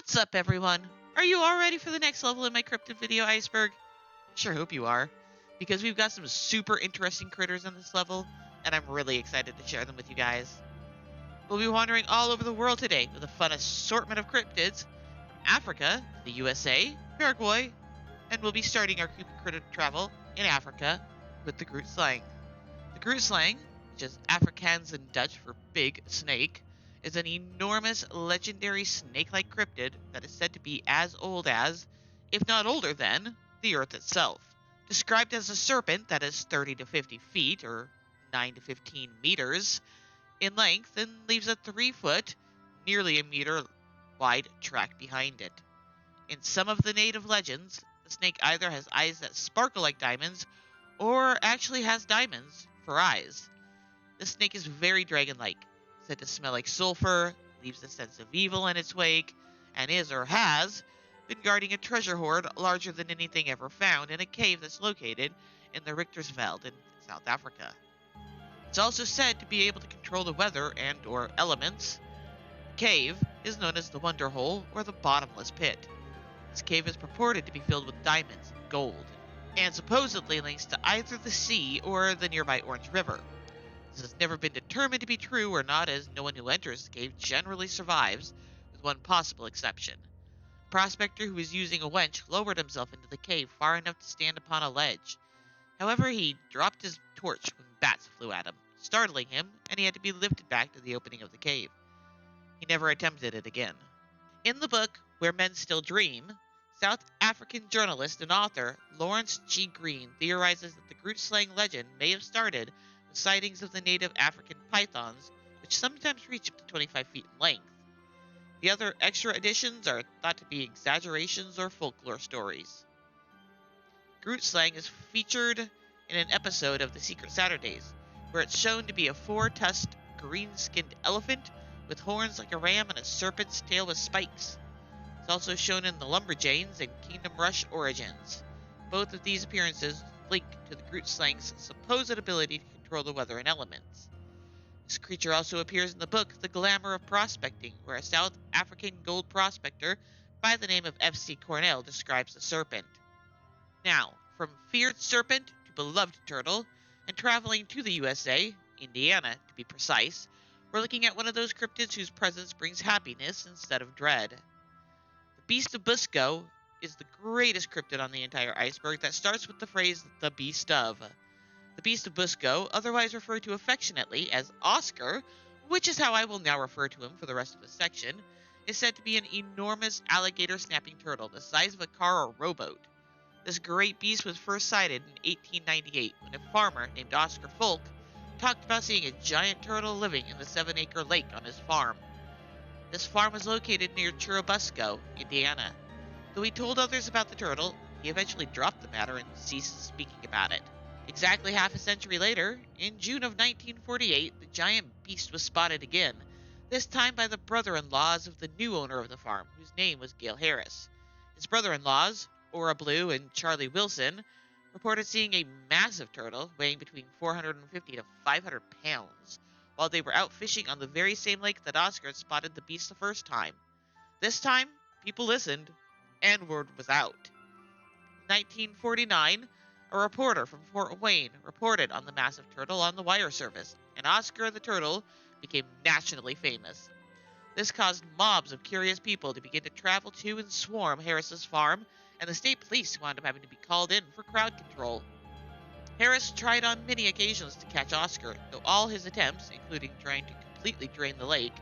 What's up, everyone? Are you all ready for the next level in my Cryptid video iceberg? Sure hope you are, because we've got some super interesting critters on this level, and I'm really excited to share them with you guys. We'll be wandering all over the world today with a fun assortment of cryptids from Africa, the USA, Paraguay, and we'll be starting our creepy critter travel in Africa with the Groot slang. The Groot slang, which is Afrikaans and Dutch for big snake, is an enormous legendary snake-like cryptid that is said to be as old as, if not older than, the Earth itself. Described as a serpent that is 30 to 50 feet, or 9 to 15 meters, in length and leaves a 3-foot, nearly a meter wide track behind it. In some of the native legends, the snake either has eyes that sparkle like diamonds, or actually has diamonds for eyes. The snake is very dragon-like, said to smell like sulfur, leaves a sense of evil in its wake, and is or has been guarding a treasure hoard larger than anything ever found in a cave that's located in the Richtersveld in South Africa. It's also said to be able to control the weather and or elements. The cave is known as the Wonder Hole or the Bottomless Pit. This cave is purported to be filled with diamonds and gold, and supposedly links to either the sea or the nearby Orange River. This has never been determined to be true or not, as no one who enters the cave generally survives, with one possible exception. A prospector who was using a winch lowered himself into the cave far enough to stand upon a ledge. However, he dropped his torch when bats flew at him, startling him, and he had to be lifted back to the opening of the cave. He never attempted it again. In the book Where Men Still Dream, South African journalist and author Lawrence G. Green theorizes that the Groot slang legend may have started with sightings of the native African pythons, which sometimes reach up to 25 feet in length. The other extra additions are thought to be exaggerations or folklore stories. Groot slang is featured in an episode of The Secret Saturdays, where it's shown to be a 4-tusked, green-skinned elephant with horns like a ram and a serpent's tail with spikes. It's also shown in The Lumberjanes and Kingdom Rush Origins. Both of these appearances link to the Groot slang's supposed ability to control the weather and elements. This creature also appears in the book The Glamour of Prospecting, where a South African gold prospector by the name of F.C. Cornell describes the serpent. Now, from feared serpent to beloved turtle, and traveling to the USA, Indiana to be precise, we're looking at one of those cryptids whose presence brings happiness instead of dread. The Beast of Busco is the greatest cryptid on the entire iceberg that starts with the phrase, the Beast of. The Beast of Busco, otherwise referred to affectionately as Oscar, which is how I will now refer to him for the rest of the section, is said to be an enormous alligator snapping turtle the size of a car or rowboat. This great beast was first sighted in 1898 when a farmer named Oscar Folk talked about seeing a giant turtle living in the 7-acre lake on his farm. This farm was located near Churubusco, Indiana. Though he told others about the turtle, he eventually dropped the matter and ceased speaking about it. Exactly half a century later, in June of 1948, the giant beast was spotted again, this time by the brother-in-laws of the new owner of the farm, whose name was Gale Harris. His brother-in-laws, Ora Blue and Charlie Wilson, reported seeing a massive turtle weighing between 450 to 500 pounds, while they were out fishing on the very same lake that Oscar had spotted the beast the first time. This time, people listened, and word was out. In 1949, a reporter from Fort Wayne reported on the massive turtle on the wire service, and Oscar the turtle became nationally famous. This caused mobs of curious people to begin to travel to and swarm Harris's farm, and the state police wound up having to be called in for crowd control. Harris tried on many occasions to catch Oscar, though all his attempts, including trying to completely drain the lake,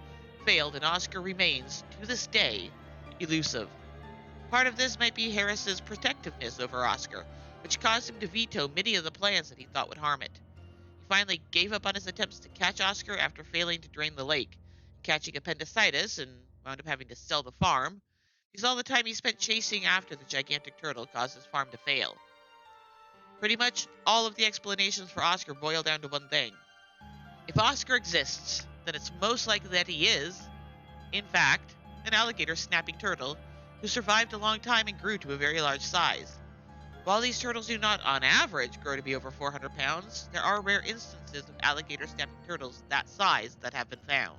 failed, and Oscar remains, to this day, elusive. Part of this might be Harris's protectiveness over Oscar, which caused him to veto many of the plans that he thought would harm it. He finally gave up on his attempts to catch Oscar after failing to drain the lake, catching appendicitis, and wound up having to sell the farm, because all the time he spent chasing after the gigantic turtle caused his farm to fail. Pretty much all of the explanations for Oscar boil down to one thing. If Oscar exists, then it's most likely that he is, in fact, an alligator snapping turtle who survived a long time and grew to a very large size. While these turtles do not, on average, grow to be over 400 pounds, there are rare instances of alligator snapping turtles that size that have been found.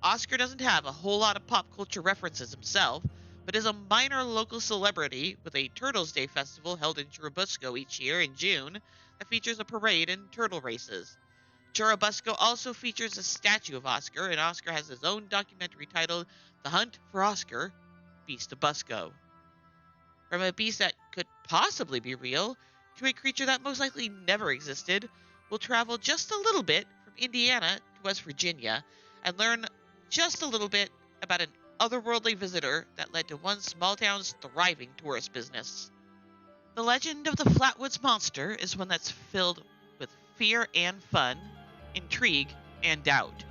Oscar doesn't have a whole lot of pop culture references himself, but is a minor local celebrity with a Turtles Day festival held in Churubusco each year in June that features a parade and turtle races. Churubusco also features a statue of Oscar, and Oscar has his own documentary titled The Hunt for Oscar, Beast of Busco. From a beast that could possibly be real to a creature that most likely never existed, we'll travel just a little bit from Indiana to West Virginia and learn just a little bit about an otherworldly visitor that led to one small town's thriving tourist business. The legend of the Flatwoods Monster is one that's filled with fear and fun, intrigue and doubt.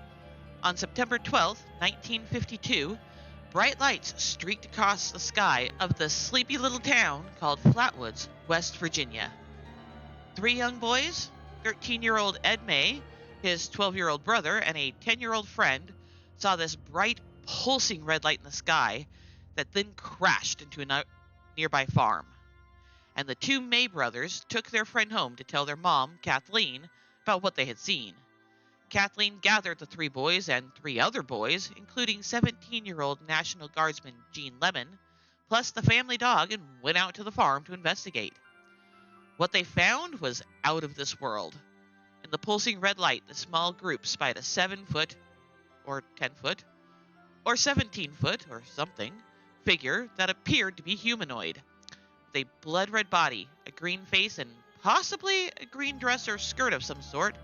On September 12th, 1952, bright lights streaked across the sky of the sleepy little town called Flatwoods, West Virginia. Three young boys, 13-year-old Ed May, his 12-year-old brother, and a 10-year-old friend, saw this bright, pulsing red light in the sky that then crashed into a nearby farm. And the two May brothers took their friend home to tell their mom, Kathleen, about what they had seen. Kathleen gathered the three boys and three other boys, including 17-year-old National Guardsman Gene Lemon, plus the family dog, and went out to the farm to investigate. What they found was out of this world. In the pulsing red light, the small group spied a 7-foot, or 10-foot, or 17-foot, or something, figure that appeared to be humanoid. With a blood-red body, a green face, and possibly a green dress or skirt of some sort,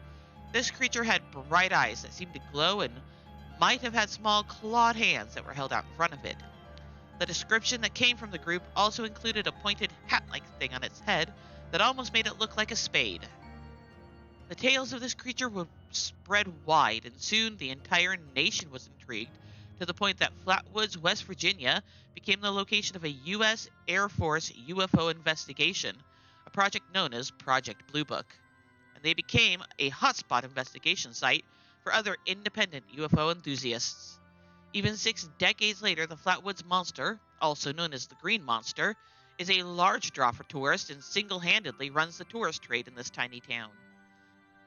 this creature had bright eyes that seemed to glow and might have had small clawed hands that were held out in front of it. The description that came from the group also included a pointed hat-like thing on its head that almost made it look like a spade. The tales of this creature would spread wide, and soon the entire nation was intrigued, to the point that Flatwoods, West Virginia, became the location of a U.S. Air Force UFO investigation, a project known as Project Blue Book. And they became a hotspot investigation site for other independent UFO enthusiasts. Even 6 decades later, the Flatwoods Monster, also known as the Green Monster, is a large draw for tourists and single-handedly runs the tourist trade in this tiny town.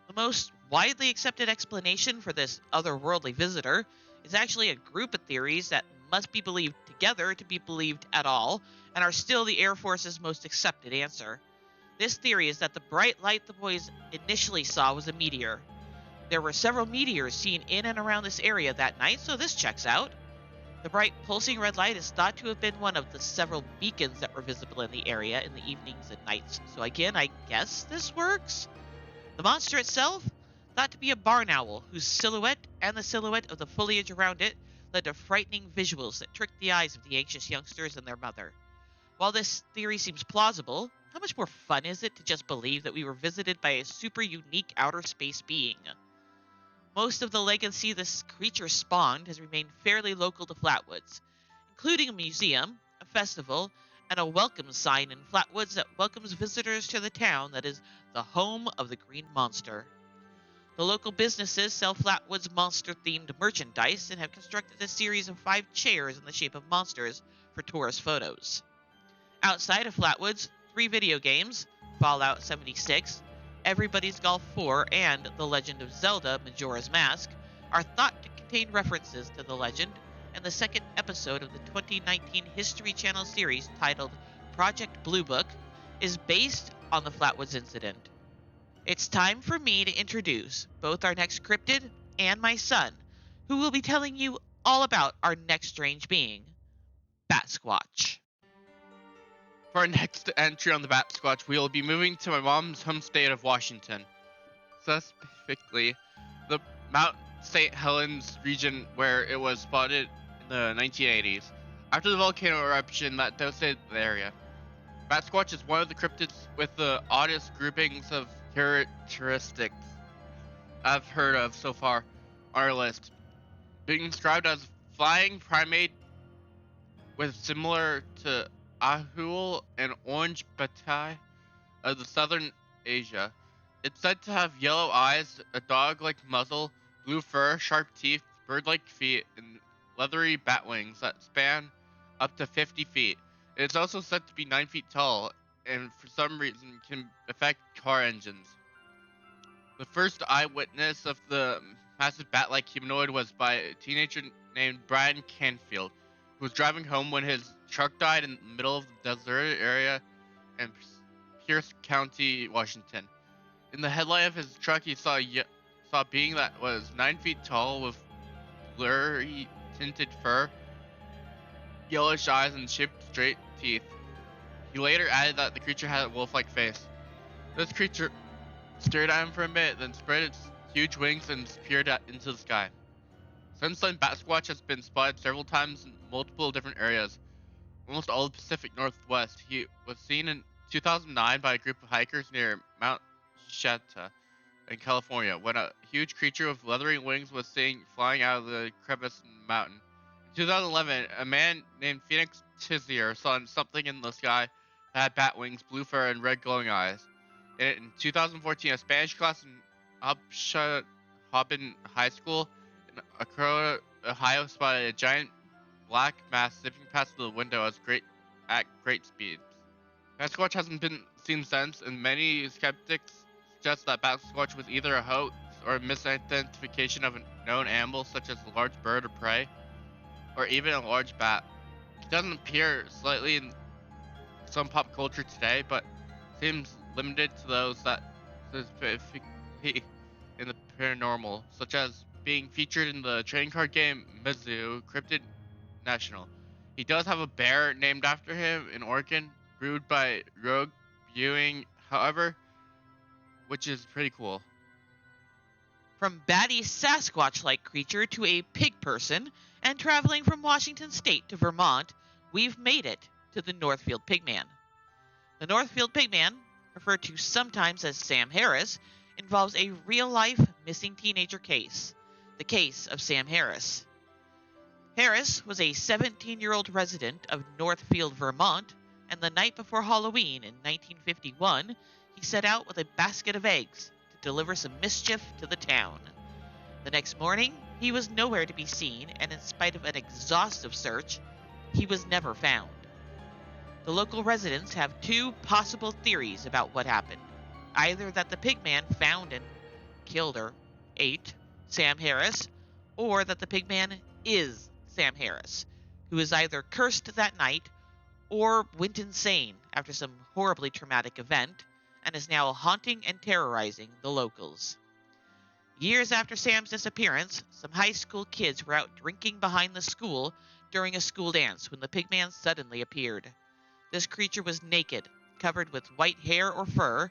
The most widely accepted explanation for this otherworldly visitor is actually a group of theories that must be believed together to be believed at all, and are still the Air Force's most accepted answer. This theory is that the bright light the boys initially saw was a meteor. There were several meteors seen in and around this area that night, so this checks out. The bright pulsing red light is thought to have been one of the several beacons that were visible in the area in the evenings and nights, so again, I guess this works? The monster itself, thought to be a barn owl whose silhouette and the silhouette of the foliage around it led to frightening visuals that tricked the eyes of the anxious youngsters and their mother. While this theory seems plausible, how much more fun is it to just believe that we were visited by a super unique outer space being? Most of the legacy this creature spawned has remained fairly local to Flatwoods, including a museum, a festival, and a welcome sign in Flatwoods that welcomes visitors to the town that is the home of the Green Monster. The local businesses sell Flatwoods monster-themed merchandise and have constructed a series of 5 chairs in the shape of monsters for tourist photos. Outside of Flatwoods, 3 video games, Fallout 76, Everybody's Golf 4, and The Legend of Zelda Majora's Mask, are thought to contain references to the legend, and the second episode of the 2019 History Channel series titled Project Blue Book is based on the Flatwoods incident. It's time for me to introduce both our next cryptid and my son, who will be telling you all about our next strange being, Bat Squatch. For our next entry on the Bat Squatch, we will be moving to my mom's home state of Washington. Specifically, the Mount St. Helens region where it was spotted in the 1980s, after the volcano eruption that devastated the area. Bat Squatch is one of the cryptids with the oddest groupings of characteristics I've heard of so far on our list. Being described as flying primate with similar to Ahul and orange bataille of the southern Asia. It's said to have yellow eyes, a dog-like muzzle, blue fur, sharp teeth, bird-like feet, and leathery bat wings that span up to 50 feet. It is also said to be 9 feet tall, and for some reason can affect car engines. The first eyewitness of the massive bat-like humanoid was by a teenager named Brian Canfield, who was driving home when his truck died in the middle of the deserted area in Pierce County, Washington. In the headlight of his truck, he saw a being that was 9 feet tall with blurry tinted fur, yellowish eyes, and chipped straight teeth. He later added that the creature had a wolf-like face. This creature stared at him for a minute, then spread its huge wings and disappeared into the sky. Since then, Bat Squatch has been spotted several times in multiple different areas, almost all the Pacific Northwest. He was seen in 2009 by a group of hikers near Mount Shasta in California, when a huge creature with leathery wings was seen flying out of the crevice in the mountain. In 2011, a man named Phoenix Tizier saw something in the sky that had bat wings, blue fur, and red glowing eyes. In 2014, a Spanish class in Hobin High School in Aurora, Ohio, spotted a giant black mass zipping past the window at great speeds. Sasquatch hasn't been seen since, and many skeptics suggest that Sasquatch was either a hoax or a misidentification of a known animal such as a large bird or prey, or even a large bat. It doesn't appear slightly in some pop culture today, but seems limited to those that specifically in the paranormal, such as being featured in the trading card game Mizzou Cryptid National. He does have a bear named after him in Oregon, brewed by Rogue Viewing, however, which is pretty cool. From batty Sasquatch-like creature to a pig person, and traveling from Washington State to Vermont, we've made it to the Northfield Pigman. The Northfield Pigman, referred to sometimes as Sam Harris, involves a real-life missing teenager case, the case of Sam Harris. Harris was a 17-year-old resident of Northfield, Vermont, and the night before Halloween in 1951, he set out with a basket of eggs to deliver some mischief to the town. The next morning, he was nowhere to be seen, and in spite of an exhaustive search, he was never found. The local residents have two possible theories about what happened. Either that the pigman found and killed or ate Sam Harris, or that the pigman is Sam Harris, who is either cursed that night or went insane after some horribly traumatic event and is now haunting and terrorizing the locals. Years after Sam's disappearance, some high school kids were out drinking behind the school during a school dance when the pigman suddenly appeared. This creature was naked, covered with white hair or fur,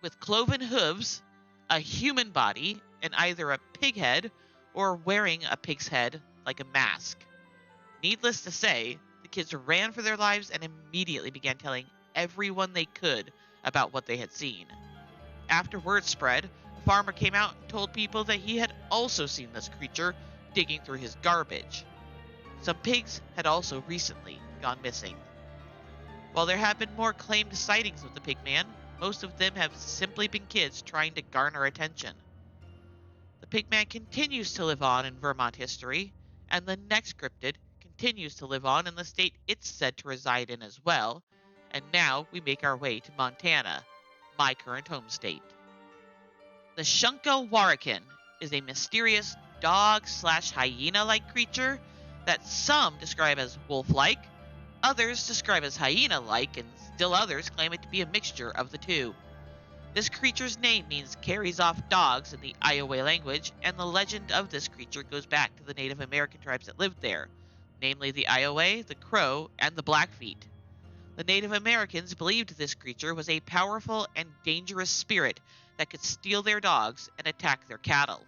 with cloven hooves, a human body, and either a pig head or wearing a pig's head like a mask. Needless to say, the kids ran for their lives and immediately began telling everyone they could about what they had seen. After word spread, a farmer came out and told people that he had also seen this creature digging through his garbage. Some pigs had also recently gone missing. While there have been more claimed sightings of the pigman, most of them have simply been kids trying to garner attention. The pigman continues to live on in Vermont history, and the next cryptid continues to live on in the state it's said to reside in as well, and now we make our way to Montana, my current home state. The Shunka Warakin is a mysterious dog/hyena-like creature that some describe as wolf-like, others describe as hyena-like, and still others claim it to be a mixture of the two. This creature's name means carries off dogs in the Iowa language, and the legend of this creature goes back to the Native American tribes that lived there, namely the Iowa, the Crow, and the Blackfeet. The Native Americans believed this creature was a powerful and dangerous spirit that could steal their dogs and attack their cattle.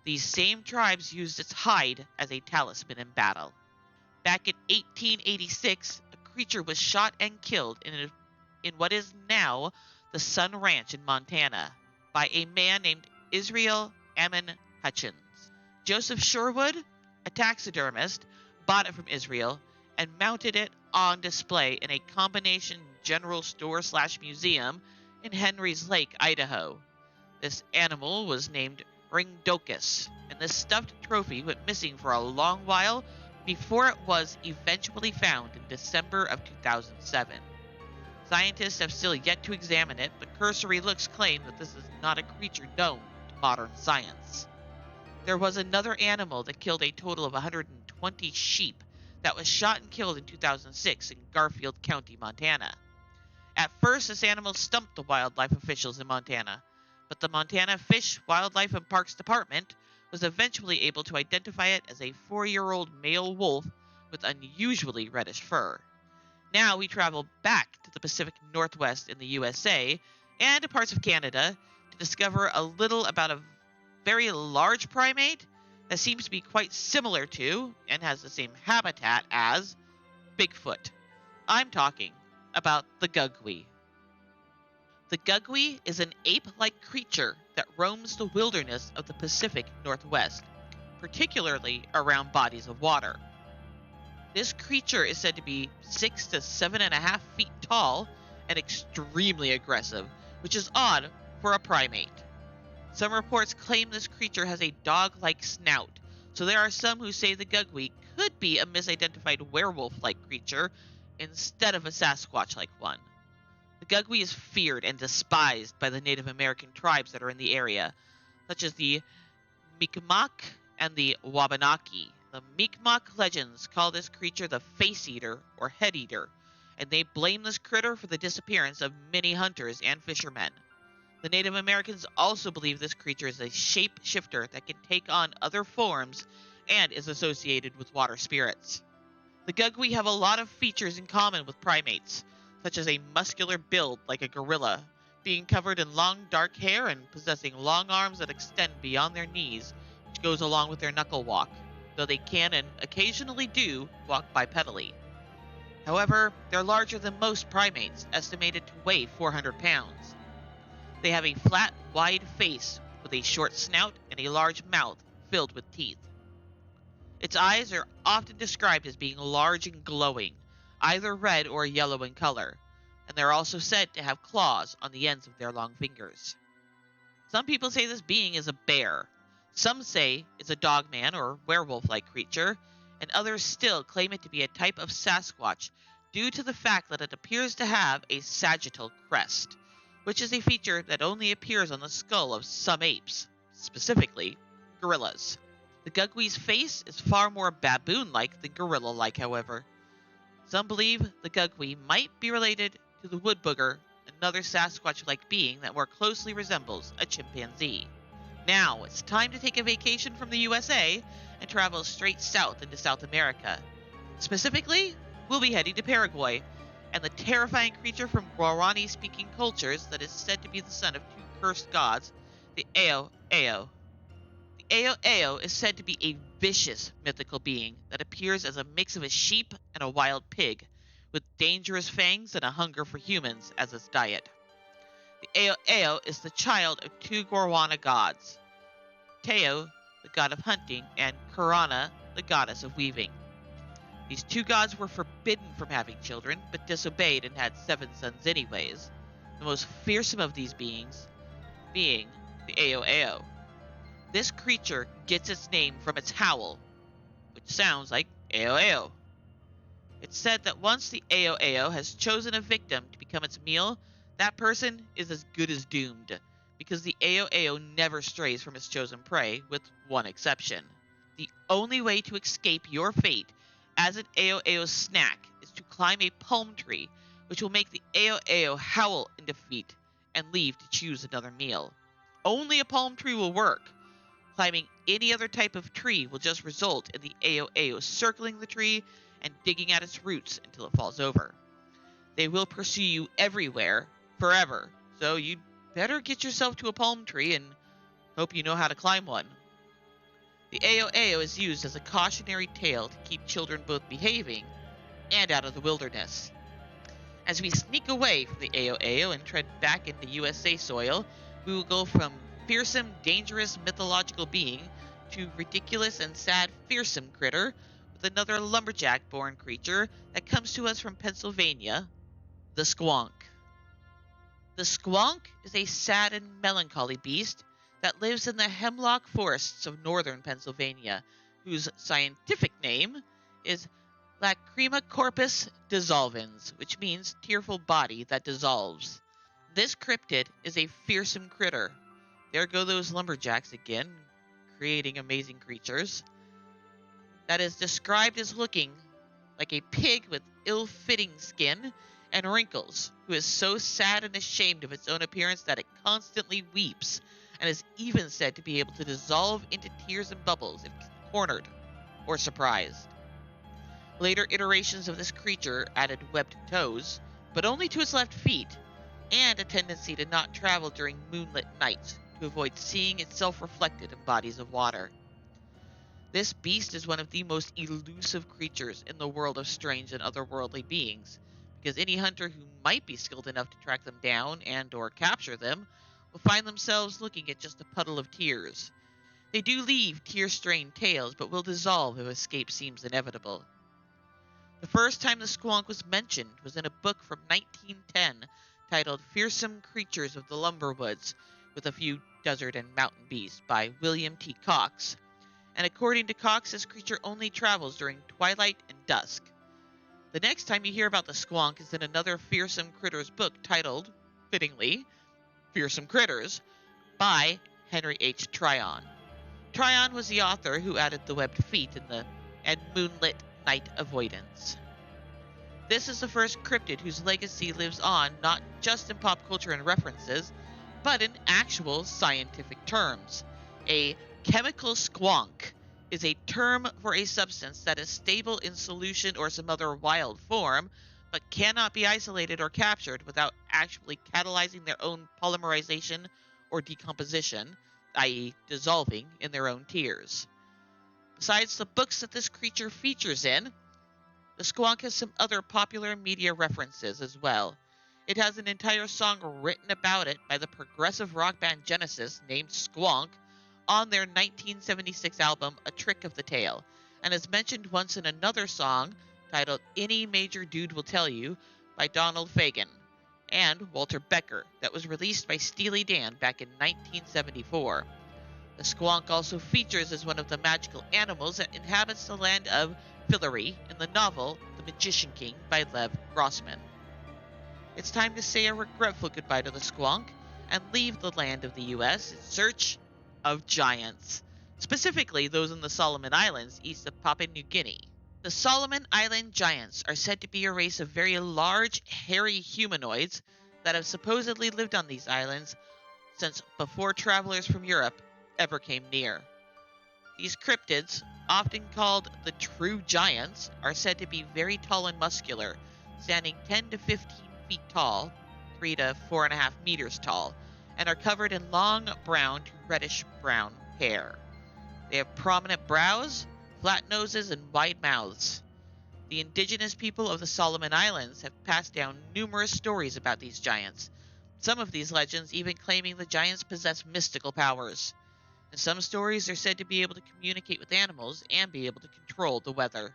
These same tribes used its hide as a talisman in battle. Back in 1886, a creature was shot and killed in what is now the Sun Ranch in Montana by a man named Israel Ammon Hutchins. Joseph Sherwood, a taxidermist, bought it from Israel and mounted it on display in a combination general store/museum in Henry's Lake, Idaho. This animal was named Ringdokus, and this stuffed trophy went missing for a long while before it was eventually found in December of 2007. Scientists have still yet to examine it, but cursory looks claim that this is not a creature known to modern science. There was another animal that killed a total of 120 sheep that was shot and killed in 2006 in Garfield County, Montana. At first, this animal stumped the wildlife officials in Montana, but the Montana Fish, Wildlife, and Parks Department was eventually able to identify it as a 4-year-old male wolf with unusually reddish fur. Now we travel back to the Pacific Northwest in the USA and to parts of Canada to discover a little about a very large primate that seems to be quite similar to and has the same habitat as Bigfoot. I'm talking about the gugwe. The gugwe is an ape-like creature that roams the wilderness of the Pacific Northwest, particularly around bodies of water. This creature is said to be 6 to 7.5 feet tall and extremely aggressive, which is odd for a primate. Some reports claim this creature has a dog-like snout, so there are some who say the gugwe could be a misidentified werewolf-like creature instead of a Sasquatch-like one. The gugwe is feared and despised by the Native American tribes that are in the area, such as the Mi'kmaq and the Wabanaki. The Mi'kmaq legends call this creature the Face Eater or Head Eater, and they blame this critter for the disappearance of many hunters and fishermen. The Native Americans also believe this creature is a shape-shifter that can take on other forms and is associated with water spirits. The gugwe have a lot of features in common with primates, such as a muscular build like a gorilla, being covered in long dark hair and possessing long arms that extend beyond their knees, which goes along with their knuckle walk, though they can and occasionally do walk bipedally. However, they're larger than most primates, estimated to weigh 400 pounds. They have a flat, wide face with a short snout and a large mouth filled with teeth. Its eyes are often described as being large and glowing, either red or yellow in color, and they're also said to have claws on the ends of their long fingers. Some people say this being is a bear. Some say it's a dogman or werewolf-like creature, and others still claim it to be a type of Sasquatch due to the fact that it appears to have a sagittal crest, which is a feature that only appears on the skull of some apes, specifically gorillas. The gugwe's face is far more baboon-like than gorilla-like, however. Some believe the gugwe might be related to the wood booger, another Sasquatch-like being that more closely resembles a chimpanzee. Now, it's time to take a vacation from the USA and travel straight south into South America. Specifically, we'll be heading to Paraguay, and the terrifying creature from Guarani-speaking cultures that is said to be the son of two cursed gods, the Ao Ao. The Ao Ao is said to be a vicious mythical being that appears as a mix of a sheep and a wild pig, with dangerous fangs and a hunger for humans as its diet. The Ao Ao is the child of two Guarani gods, Teo, the god of hunting, and Kurana, the goddess of weaving. These two gods were forbidden from having children, but disobeyed and had 7 sons anyways, the most fearsome of these beings being the Ao Ao. This creature gets its name from its howl, which sounds like Ao Ao. It's said that once the Ao Ao has chosen a victim to become its meal, that person is as good as doomed, because the Ao Ao never strays from its chosen prey, with one exception. The only way to escape your fate as an Ao Ao's snack is to climb a palm tree, which will make the Ao Ao howl in defeat and leave to choose another meal. Only a palm tree will work. Climbing any other type of tree will just result in the Ao Ao circling the tree and digging at its roots until it falls over. They will pursue you everywhere, forever, so you'd better get yourself to a palm tree and hope you know how to climb one. The Ao Ao is used as a cautionary tale to keep children both behaving and out of the wilderness. As we sneak away from the Ao Ao and tread back into USA soil, we will go from fearsome, dangerous, mythological being to ridiculous and sad, fearsome critter with another lumberjack-born creature that comes to us from Pennsylvania, the squonk. The squonk is a sad and melancholy beast that lives in the hemlock forests of northern Pennsylvania, whose scientific name is Lacrima corpus dissolvens, which means tearful body that dissolves. This cryptid is a fearsome critter. There go those lumberjacks again, creating amazing creatures, that is described as looking like a pig with ill-fitting skin and wrinkles, who is so sad and ashamed of its own appearance that it constantly weeps, and is even said to be able to dissolve into tears and bubbles if cornered or surprised. Later iterations of this creature added webbed toes, but only to its left feet, and a tendency to not travel during moonlit nights to avoid seeing itself reflected in bodies of water. This beast is one of the most elusive creatures in the world of strange and otherworldly beings, because any hunter who might be skilled enough to track them down and or capture them will find themselves looking at just a puddle of tears. They do leave tear-stained tails, but will dissolve if escape seems inevitable. The first time the squonk was mentioned was in a book from 1910 titled Fearsome Creatures of the Lumberwoods, with a few desert and mountain beasts by William T. Cox. And according to Cox, this creature only travels during twilight and dusk. The next time you hear about the squonk is in another Fearsome Critters book titled, fittingly, Fearsome Critters, by Henry H. Tryon. Tryon was the author who added the webbed feet and moonlit night avoidance. This is the first cryptid whose legacy lives on not just in pop culture and references, but in actual scientific terms. A chemical squonk is a term for a substance that is stable in solution or some other wild form, but cannot be isolated or captured without actually catalyzing their own polymerization or decomposition, i.e. dissolving in their own tears. Besides the books that this creature features in, the squonk has some other popular media references as well. It has an entire song written about it by the progressive rock band Genesis named Squonk on their 1976 album A Trick of the Tail, and is mentioned once in another song titled Any Major Dude Will Tell You by Donald Fagen and Walter Becker that was released by Steely Dan back in 1974. The squonk also features as one of the magical animals that inhabits the land of Fillory in the novel The Magician King by Lev Grossman. It's time to say a regretful goodbye to the squonk and leave the land of the U.S. in search of giants, specifically those in the Solomon Islands east of Papua New Guinea. The Solomon Island giants are said to be a race of very large, hairy humanoids that have supposedly lived on these islands since before travelers from Europe ever came near. These cryptids, often called the true giants, are said to be very tall and muscular, standing 10 to 15 feet tall, 3 to 4.5 meters tall, and are covered in long brown to reddish-brown hair. They have prominent brows, flat noses, and wide mouths. The indigenous people of the Solomon Islands have passed down numerous stories about these giants, some of these legends even claiming the giants possess mystical powers. In some stories, they're said to be able to communicate with animals and be able to control the weather.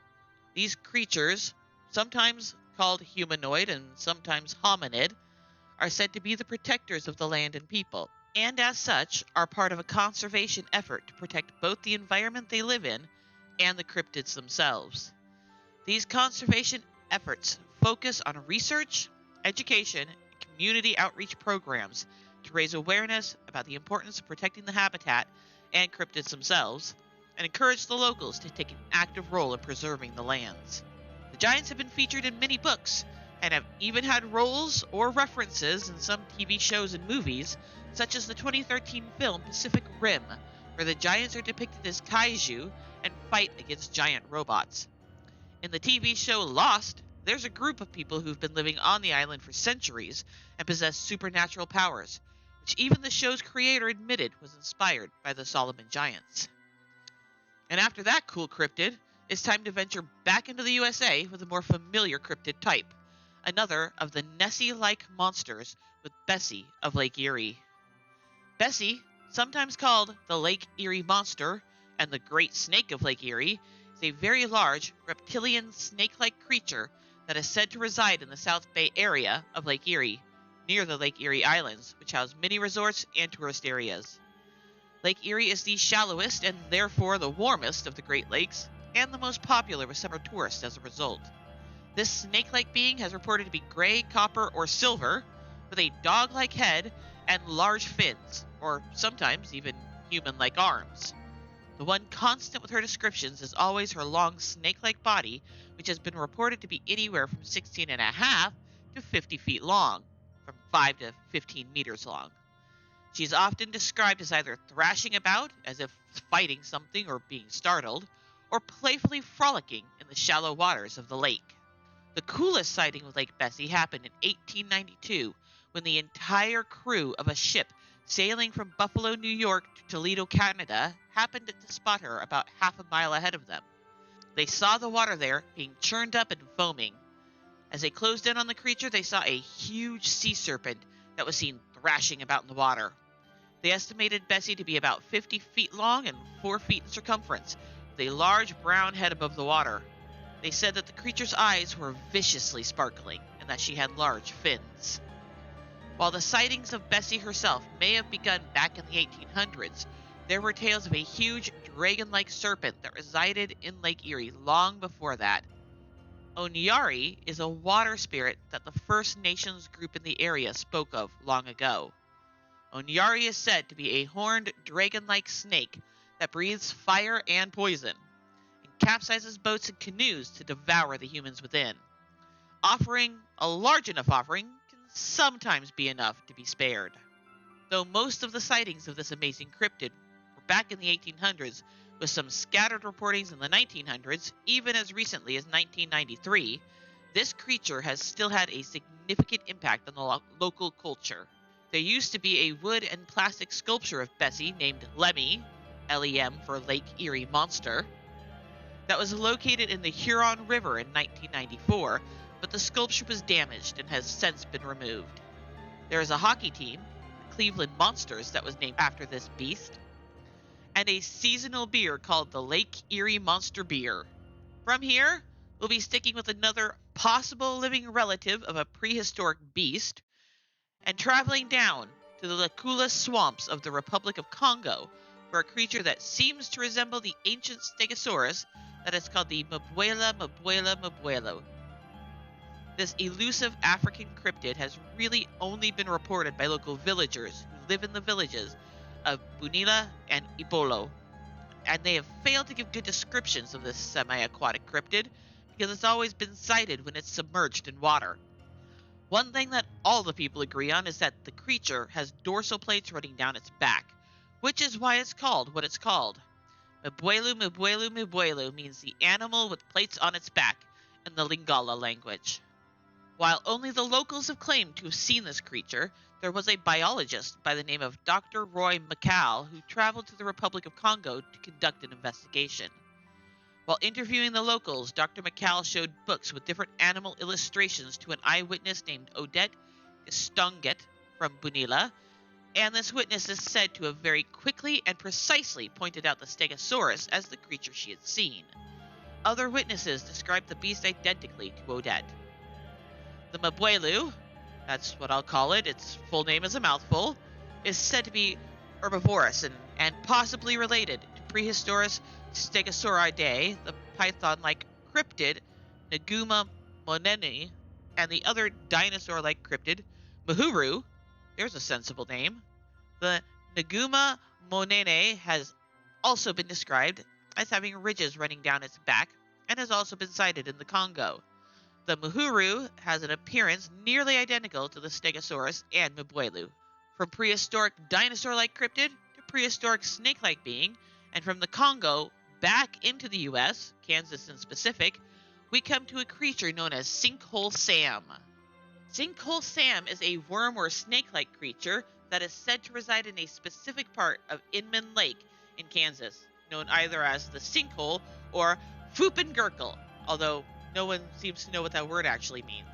These creatures, sometimes called humanoid and sometimes hominid, are said to be the protectors of the land and people, and as such are part of a conservation effort to protect both the environment they live in and the cryptids themselves. These conservation efforts focus on research, education, and community outreach programs to raise awareness about the importance of protecting the habitat and cryptids themselves, and encourage the locals to take an active role in preserving the lands. The giants have been featured in many books, and have even had roles or references in some TV shows and movies, such as the 2013 film Pacific Rim, where the giants are depicted as kaiju and fight against giant robots. In the TV show Lost, there's a group of people who've been living on the island for centuries and possess supernatural powers, which even the show's creator admitted was inspired by the Solomon giants. And after that cool cryptid, it's time to venture back into the USA with a more familiar cryptid type, another of the Nessie-like monsters with Bessie of Lake Erie. Bessie, sometimes called the Lake Erie Monster and the Great Snake of Lake Erie, is a very large reptilian snake-like creature that is said to reside in the South Bay area of Lake Erie, near the Lake Erie Islands, which house many resorts and tourist areas. Lake Erie is the shallowest and therefore the warmest of the Great Lakes, and the most popular with summer tourists as a result. This snake-like being has reported to be gray, copper, or silver, with a dog-like head and large fins, or sometimes even human-like arms. The one constant with her descriptions is always her long snake-like body, which has been reported to be anywhere from 16.5 to 50 feet long, from 5 to 15 meters long. She is often described as either thrashing about, as if fighting something or being startled, or playfully frolicking in the shallow waters of the lake. The coolest sighting of Lake Bessie happened in 1892 when the entire crew of a ship sailing from Buffalo, New York to Toledo, Canada happened to spot her about half a mile ahead of them. They saw the water there being churned up and foaming. As they closed in on the creature, they saw a huge sea serpent that was seen thrashing about in the water. They estimated Bessie to be about 50 feet long and 4 feet in circumference, with a large brown head above the water. They said that the creature's eyes were viciously sparkling and that she had large fins. While the sightings of Bessie herself may have begun back in the 1800s, there were tales of a huge dragon-like serpent that resided in Lake Erie long before that. Onyari is a water spirit that the First Nations group in the area spoke of long ago. Onyari is said to be a horned dragon-like snake that breathes fire and poison, and capsizes boats and canoes to devour the humans within. Offering a large enough offering can sometimes be enough to be spared. Though most of the sightings of this amazing cryptid were back in the 1800s, with some scattered reportings in the 1900s, even as recently as 1993, this creature has still had a significant impact on the local culture. There used to be a wood and plastic sculpture of Bessie named Lemmy, L-E-M for Lake Erie Monster, that was located in the Huron River in 1994, but the sculpture was damaged and has since been removed. There is a hockey team, the Cleveland Monsters, that was named after this beast, and a seasonal beer called the Lake Erie Monster Beer. From here, we'll be sticking with another possible living relative of a prehistoric beast, and traveling down to the Lacula swamps of the Republic of Congo for a creature that seems to resemble the ancient Stegosaurus that is called the Mbuela. This elusive African cryptid has really only been reported by local villagers who live in the villages of Bunila and Ibolo, and they have failed to give good descriptions of this semi-aquatic cryptid because it's always been sighted when it's submerged in water. One thing that all the people agree on is that the creature has dorsal plates running down its back, which is why it's called what it's called. Mbuelu means the animal with plates on its back in the Lingala language. While only the locals have claimed to have seen this creature, there was a biologist by the name of Dr. Roy McCall who traveled to the Republic of Congo to conduct an investigation. While interviewing the locals, Dr. McCall showed books with different animal illustrations to an eyewitness named Odette Stonget from Bunila, and this witness is said to have very quickly and precisely pointed out the Stegosaurus as the creature she had seen. Other witnesses described the beast identically to Odette. The Mbuelu, that's what I'll call it, its full name is a mouthful, is said to be herbivorous and possibly related to prehistoric Stegosauridae, the python-like cryptid Naguma monene, and the other dinosaur-like cryptid Mahuru. There's a sensible name. The Naguma monene has also been described as having ridges running down its back and has also been sighted in the Congo. The Mahuru has an appearance nearly identical to the Stegosaurus and Mbuelu. From prehistoric dinosaur-like cryptid to prehistoric snake-like being, and from the Congo back into the US, Kansas in specific, we come to a creature known as Sinkhole Sam. Sinkhole Sam is a worm or snake-like creature that is said to reside in a specific part of Inman Lake in Kansas, known either as the Sinkhole or Fupengurkel, although no one seems to know what that word actually means.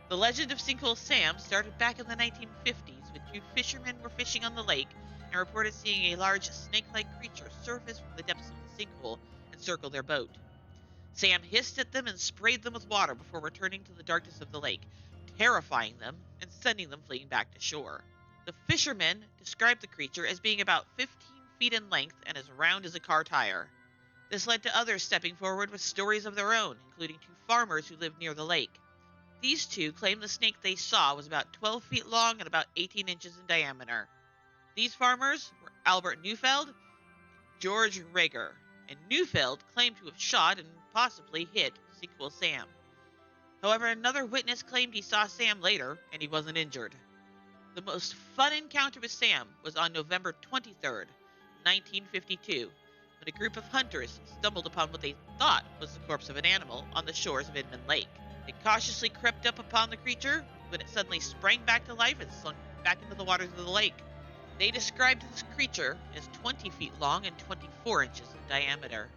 The legend of Sinkhole Sam started back in the 1950s when two fishermen were fishing on the lake and reported seeing a large snake-like creature surface from the depths of the sinkhole and circle their boat. Sam hissed at them and sprayed them with water before returning to the darkness of the lake, terrifying them and sending them fleeing back to shore. The fishermen described the creature as being about 15 feet in length and as round as a car tire. This led to others stepping forward with stories of their own, including two farmers who lived near the lake. These two claimed the snake they saw was about 12 feet long and about 18 inches in diameter. These farmers were Albert Neufeld and George Rager, and Neufeld claimed to have shot and possibly hit Sinkhole Sam. However, another witness claimed he saw Sam later and he wasn't injured. The most fun encounter with Sam was on November 23rd, 1952, when a group of hunters stumbled upon what they thought was the corpse of an animal on the shores of Inman Lake. They cautiously crept up upon the creature when it suddenly sprang back to life and slunk back into the waters of the lake. They described this creature as 20 feet long and 24 inches in diameter.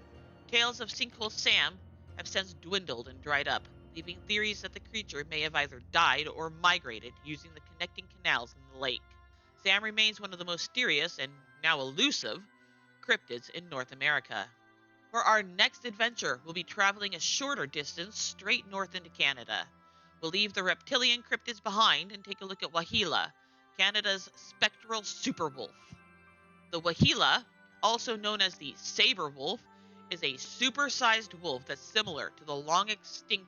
Tales of Sinkhole Sam have since dwindled and dried up, leaving theories that the creature may have either died or migrated using the connecting canals in the lake. Sam remains one of the most mysterious and now elusive cryptids in North America. For our next adventure, we'll be traveling a shorter distance straight north into Canada. We'll leave the reptilian cryptids behind and take a look at Wahila, Canada's spectral superwolf. The Wahila, also known as the saber wolf, is a supersized wolf that's similar to the long-extinct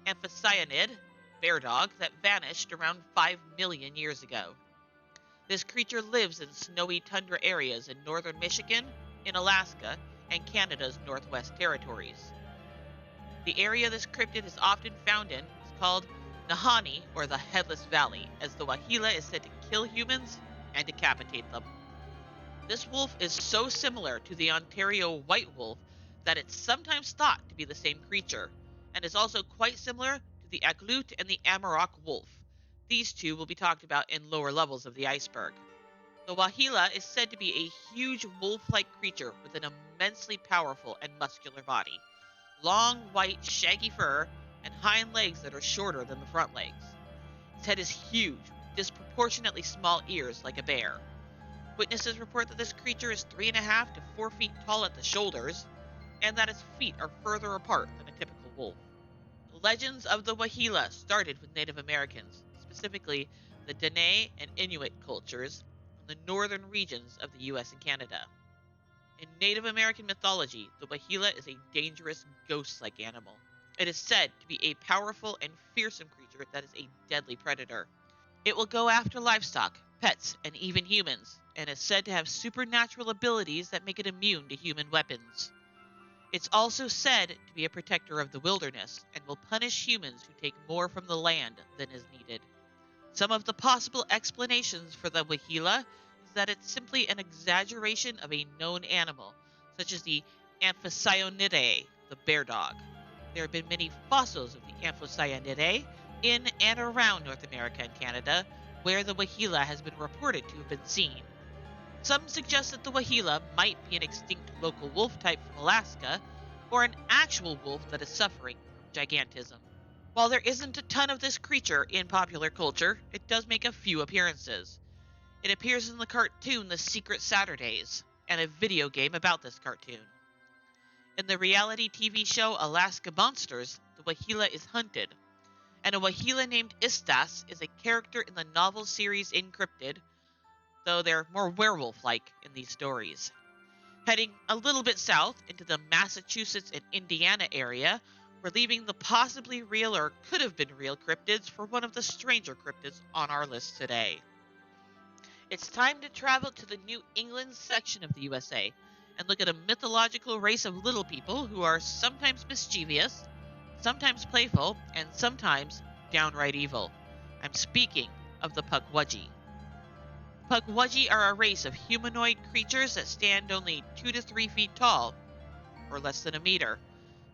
amphicyanid bear dog that vanished around 5 million years ago. This creature lives in snowy tundra areas in northern Michigan, in Alaska, and Canada's Northwest Territories. The area this cryptid is often found in is called Nahanni, or the Headless Valley, as the Wahila is said to kill humans and decapitate them. This wolf is so similar to the Ontario white wolf that it's sometimes thought to be the same creature, and is also quite similar to the Aglut and the Amarok wolf. These two will be talked about in lower levels of the iceberg. The Wahila is said to be a huge wolf-like creature with an immensely powerful and muscular body, long, white, shaggy fur, and hind legs that are shorter than the front legs. Its head is huge, with disproportionately small ears like a bear. Witnesses report that this creature is 3.5 to 4 feet tall at the shoulders, and that its feet are further apart than a typical wolf. The legends of the Wahila started with Native Americans, specifically the Dene and Inuit cultures from the northern regions of the US and Canada. In Native American mythology, the Wahila is a dangerous ghost-like animal. It is said to be a powerful and fearsome creature that is a deadly predator. It will go after livestock, pets, and even humans, and is said to have supernatural abilities that make it immune to human weapons. It's also said to be a protector of the wilderness and will punish humans who take more from the land than is needed. Some of the possible explanations for the Wahila is that it's simply an exaggeration of a known animal, such as the Amphicyonidae, the bear dog. There have been many fossils of the Amphicyonidae in and around North America and Canada, where the Wahila has been reported to have been seen. Some suggest that the Wahila might be an extinct local wolf type from Alaska, or an actual wolf that is suffering from gigantism. While there isn't a ton of this creature in popular culture, it does make a few appearances. It appears in the cartoon The Secret Saturdays, and a video game about this cartoon. In the reality TV show Alaska Monsters, the Wahila is hunted, and a Wahila named Istas is a character in the novel series Encrypted, though they're more werewolf-like in these stories. Heading a little bit south into the Massachusetts and Indiana area, we're leaving the possibly real or could have been real cryptids for one of the stranger cryptids on our list today. It's time to travel to the New England section of the USA and look at a mythological race of little people who are sometimes mischievous, sometimes playful, and sometimes downright evil. I'm speaking of the Pukwudgie. Pukwudgie are a race of humanoid creatures that stand only 2 to 3 feet tall, or less than a meter.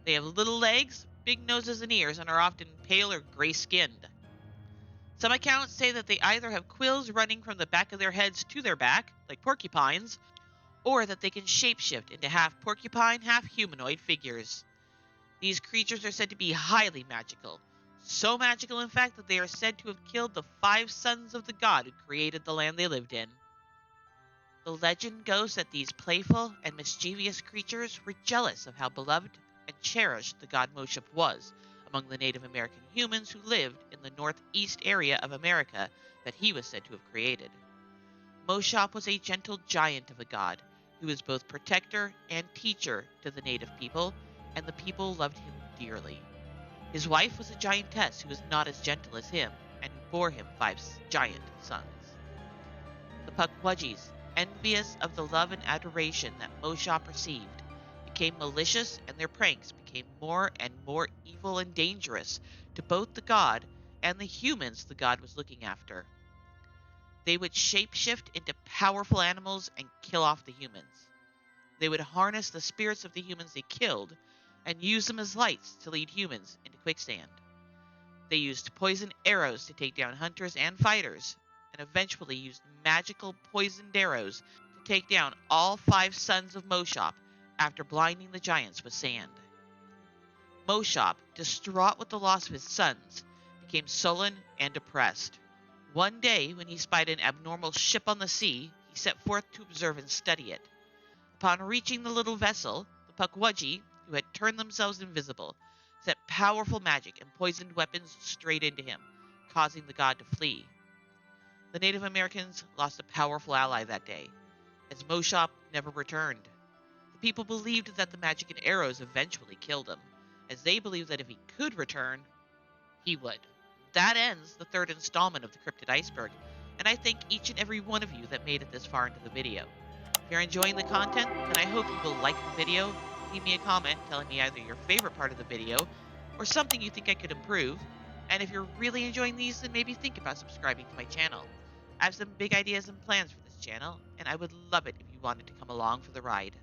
They have little legs, big noses and ears, and are often pale or gray-skinned. Some accounts say that they either have quills running from the back of their heads to their back, like porcupines, or that they can shapeshift into half porcupine, half humanoid figures. These creatures are said to be highly magical. So magical, in fact, that they are said to have killed the 5 sons of the god who created the land they lived in. The legend goes that these playful and mischievous creatures were jealous of how beloved and cherished the god Moshep was among the Native American humans who lived in the northeast area of America that he was said to have created. Moshep was a gentle giant of a god who was both protector and teacher to the native people, and the people loved him dearly. His wife was a giantess who was not as gentle as him, and who bore him 5 giant sons. The Pukwudgies, envious of the love and adoration that Moshop received, became malicious, and their pranks became more and more evil and dangerous to both the god and the humans the god was looking after. They would shapeshift into powerful animals and kill off the humans. They would harness the spirits of the humans they killed and use them as lights to lead humans into quicksand. They used poison arrows to take down hunters and fighters, and eventually used magical poisoned arrows to take down all 5 sons of Moshop after blinding the giants with sand. Moshop, distraught with the loss of his sons, became sullen and depressed. One day, when he spied an abnormal ship on the sea, he set forth to observe and study it. Upon reaching the little vessel, the Pukwudgie, who had turned themselves invisible, set powerful magic and poisoned weapons straight into him, causing the god to flee. The Native Americans lost a powerful ally that day, as Moshop never returned. The people believed that the magic and arrows eventually killed him, as they believed that if he could return, he would. That ends the 3rd installment of the Cryptid Iceberg, and I thank each and every one of you that made it this far into the video. If you're enjoying the content, then I hope you will like the video, leave me a comment telling me either your favorite part of the video or something you think I could improve. And if you're really enjoying these, then maybe think about subscribing to my channel. I have some big ideas and plans for this channel, and I would love it if you wanted to come along for the ride.